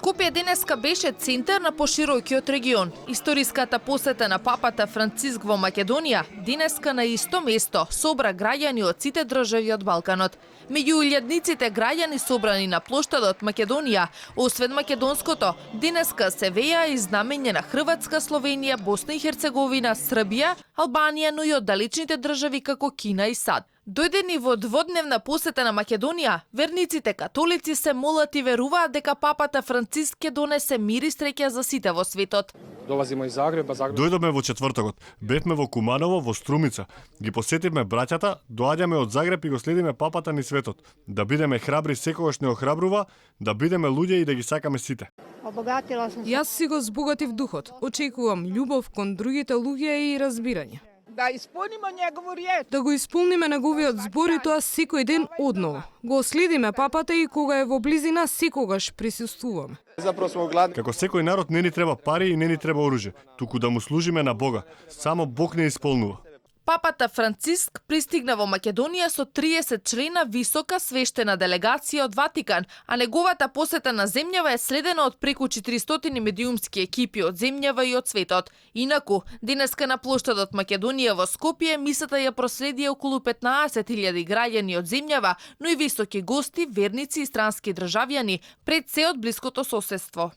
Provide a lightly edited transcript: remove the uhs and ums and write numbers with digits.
Скопје денеска беше центар на поширокиот регион. Историската посета на папата Франциск во Македонија денеска на исто место собра граѓани од сите држави од Балканот. Меѓу илјадниците граѓани собрани на плоштадот Македонија, освен македонското, денеска се веја и знамење на Хрватска, Словенија, Босна и Херцеговина, Србија, Албанија, но и од далечните држави како Кина и САД. Дојдени во дводневна посета на Македонија, верниците католици се молат и веруваат дека папата Франциск ќе донесе мир и среќа за сите во светот. Долазимо из Загреба. Дојдоме во четвртокот. Бевме во Куманово, во Струмица. Ги посетивме браќата, доаѓаме од Загреб и го следиме папата низ светот. Да бидеме храбри секогаш не охрабрува, да бидеме луѓе и да ги сакаме сите. Јас си го збогатив духот. Очекувам љубов кон другите луѓе и разбирање. Да исполниме негово реч. Да го исполниме неговиот збор и тоа секој ден одново. Го следиме папата и кога е во близина секогаш присуствуваме. Запрово сме гладни. Како секој народ не ни треба пари и не ни треба оружје, туку да му служиме на Бога. Само Бог не исполнува. Папата Франциск пристигна во Македонија со 30 члена висока свештена делегација од Ватикан, а неговата посета на земјава е следена од преку 400 медиумски екипи од земјава и од светот. Инаку, денеска на плоштадот Македонија во Скопје мисата ја проследи околу 15.000 граѓани од земјава, но и високи гости, верници и странски државјани пред се од блиското соседство.